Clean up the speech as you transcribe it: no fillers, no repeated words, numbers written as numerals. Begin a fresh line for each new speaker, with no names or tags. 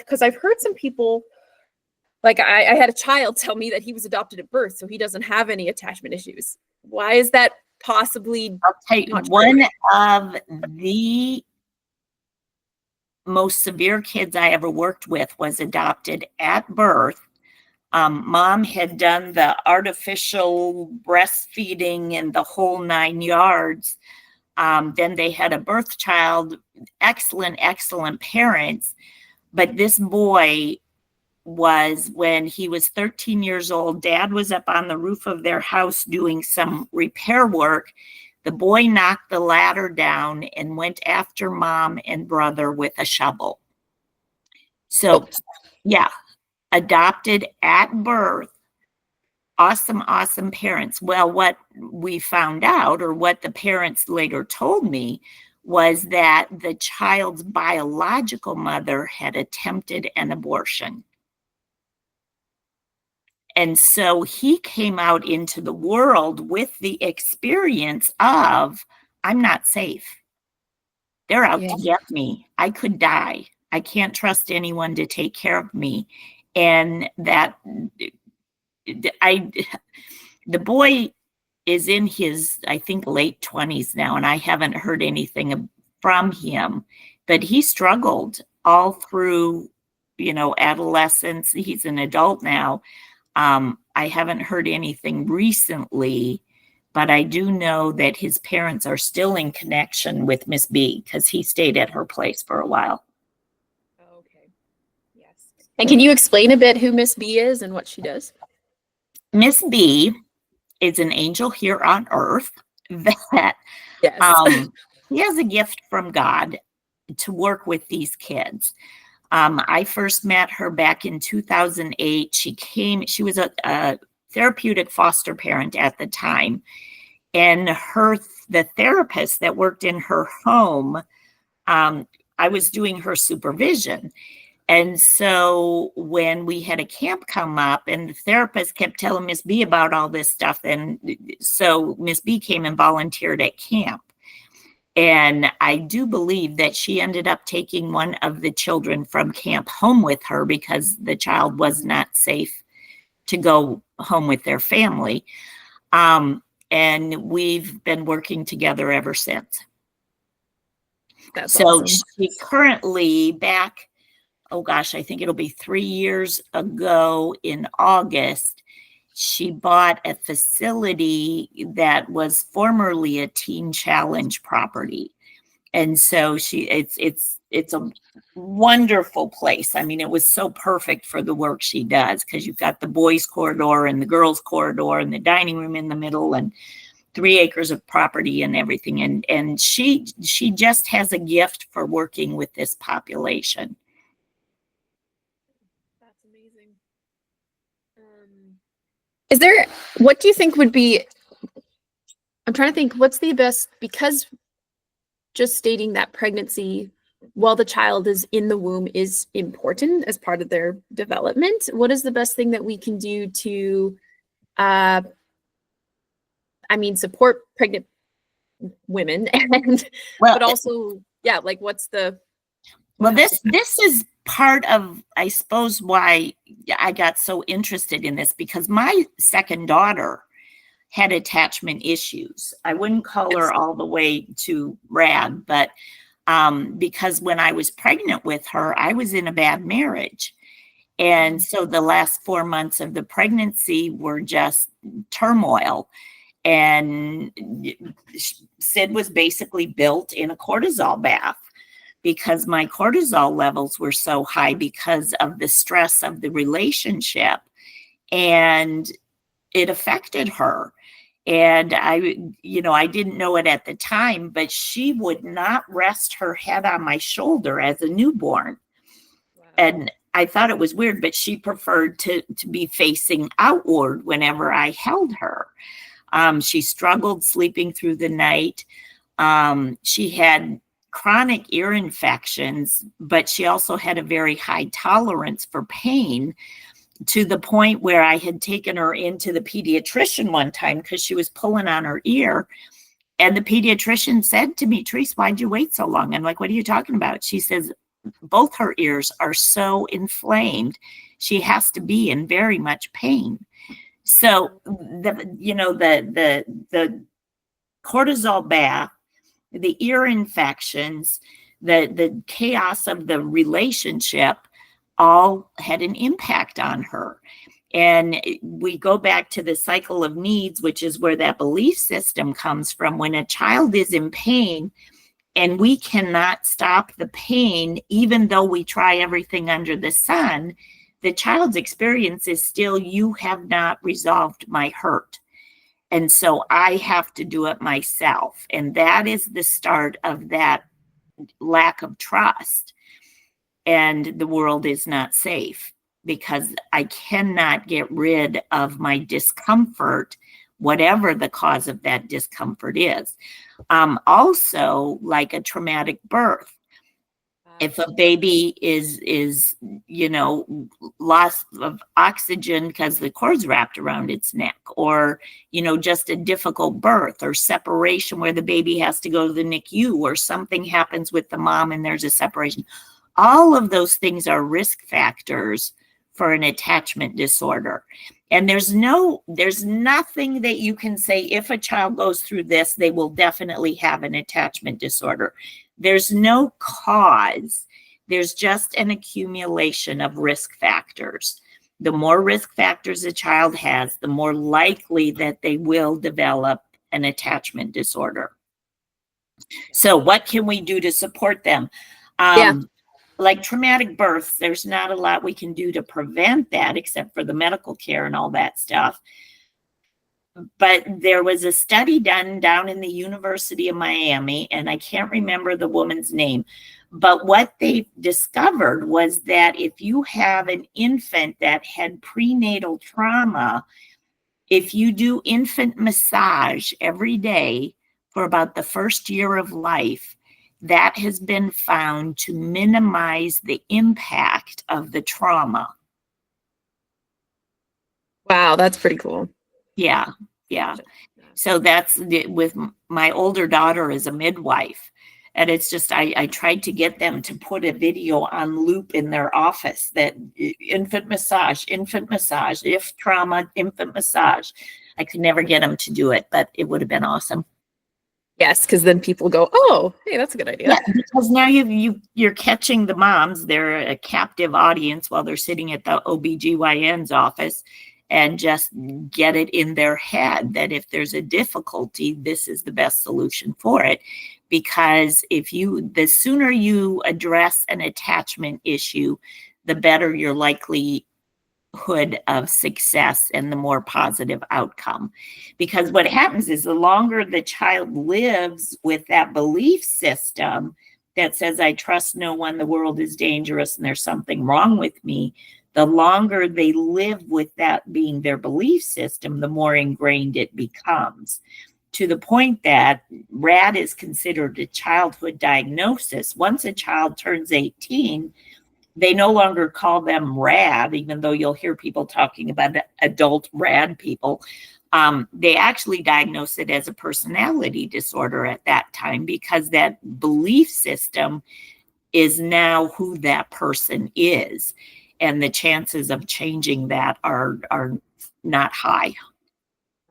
because I've heard some people, like I had a child tell me that he was adopted at birth, so he doesn't have any attachment issues. Why is that possibly?
I'll tell you, one of the most severe kids I ever worked with was adopted at birth. Mom had done the artificial breastfeeding and the whole 9 yards. Then they had a birth child, excellent parents. But this boy was, when he was 13 years old, dad was up on the roof of their house doing some repair work. The boy knocked the ladder down and went after mom and brother with a shovel. So, yeah, adopted at birth. Awesome parents. Well, what we found out, or what the parents later told me, was that the child's biological mother had attempted an abortion. And so he came out into the world with the experience of, I'm not safe. They're out to get me. I could die. I can't trust anyone to take care of me. And that the boy is in his, I think, late 20s now, and I haven't heard anything from him, but he struggled all through, adolescence. He's an adult now. I haven't heard anything recently, but I do know that his parents are still in connection with Miss B, because he stayed at her place for a while.
Okay. Yes. And can you explain a bit who Miss B is and what she does?
Miss B is an angel here on earth that he has a gift from God to work with these kids. I first met her back in 2008. She was a therapeutic foster parent at the time. And the therapist that worked in her home, I was doing her supervision. And so when we had a camp come up, and the therapist kept telling Miss B about all this stuff, and so Miss B came and volunteered at camp. And I do believe that she ended up taking one of the children from camp home with her, because the child was not safe to go home with their family. And we've been working together ever since.
That's
so
awesome.
She currently back, I think it'll be 3 years ago in August, she bought a facility that was formerly a Teen Challenge property. And so it's a wonderful place. I mean, it was so perfect for the work she does, because you've got the boys' corridor and the girls' corridor and the dining room in the middle, and 3 acres of property and everything. And she just has a gift for working with this population.
That's amazing. What do you think would be, I'm trying to think, what's the best, because just stating that pregnancy while the child is in the womb is important as part of their development. What is the best thing that we can do to, support pregnant women, but also, what's the...
Well, this is part of, I suppose, why I got so interested in this, because my second daughter had attachment issues. I wouldn't call her all the way to rad, but because when I was pregnant with her, I was in a bad marriage. And so the last 4 months of the pregnancy were just turmoil. And Sid was basically built in a cortisol bath, because my cortisol levels were so high because of the stress of the relationship, and it affected her. And I didn't know it at the time, but she would not rest her head on my shoulder as a newborn. Wow. And I thought it was weird, but she preferred to be facing outward whenever I held her. She struggled sleeping through the night. She had chronic ear infections, but she also had a very high tolerance for pain, to the point where I had taken her into the pediatrician one time because she was pulling on her ear. And the pediatrician said to me, "Teresa, why'd you wait so long?" I'm like, "What are you talking about?" She says, both her ears are so inflamed. She has to be in very much pain. So the cortisol bath, the ear infections, the chaos of the relationship all had an impact on her. And we go back to the cycle of needs, which is where that belief system comes from. When a child is in pain and we cannot stop the pain, even though we try everything under the sun, the child's experience is still, you have not resolved my hurt. And so I have to do it myself. And that is the start of that lack of trust. And the world is not safe because I cannot get rid of my discomfort, whatever the cause of that discomfort is. Also, like a traumatic birth. If a baby is loss of oxygen because the cord's wrapped around its neck, or just a difficult birth or separation where the baby has to go to the NICU, or something happens with the mom and there's a separation, all of those things are risk factors for an attachment disorder. And there's nothing that you can say, if a child goes through this, they will definitely have an attachment disorder. There's no cause. There's just an accumulation of risk factors. The more risk factors a child has, the more likely that they will develop an attachment disorder. So what can we do to support them? Like traumatic births, there's not a lot we can do to prevent that except for the medical care and all that stuff. But there was a study done down in the University of Miami, and I can't remember the woman's name, but what they discovered was that if you have an infant that had prenatal trauma, if you do infant massage every day for about the first year of life, that has been found to minimize the impact of the trauma.
Wow, that's pretty cool.
Yeah. So that's with my older daughter is a midwife. And it's just, I tried to get them to put a video on loop in their office that infant massage, if trauma, infant massage. I could never get them to do it, but it would have been awesome.
Yes, because then people go, oh, hey, that's a good idea.
Yeah, because now you're catching the moms. They're a captive audience while they're sitting at the OBGYN's office, and just get it in their head that if there's a difficulty, this is the best solution for it. Because the sooner you address an attachment issue, the better your likelihood of success and the more positive outcome. Because what happens is the longer the child lives with that belief system that says, I trust no one, the world is dangerous, and there's something wrong with me, the longer they live with that being their belief system, the more ingrained it becomes, to the point that RAD is considered a childhood diagnosis. Once a child turns 18, they no longer call them RAD, even though you'll hear people talking about adult RAD people. They actually diagnose it as a personality disorder at that time, because that belief system is now who that person is. And the chances of changing that are not high.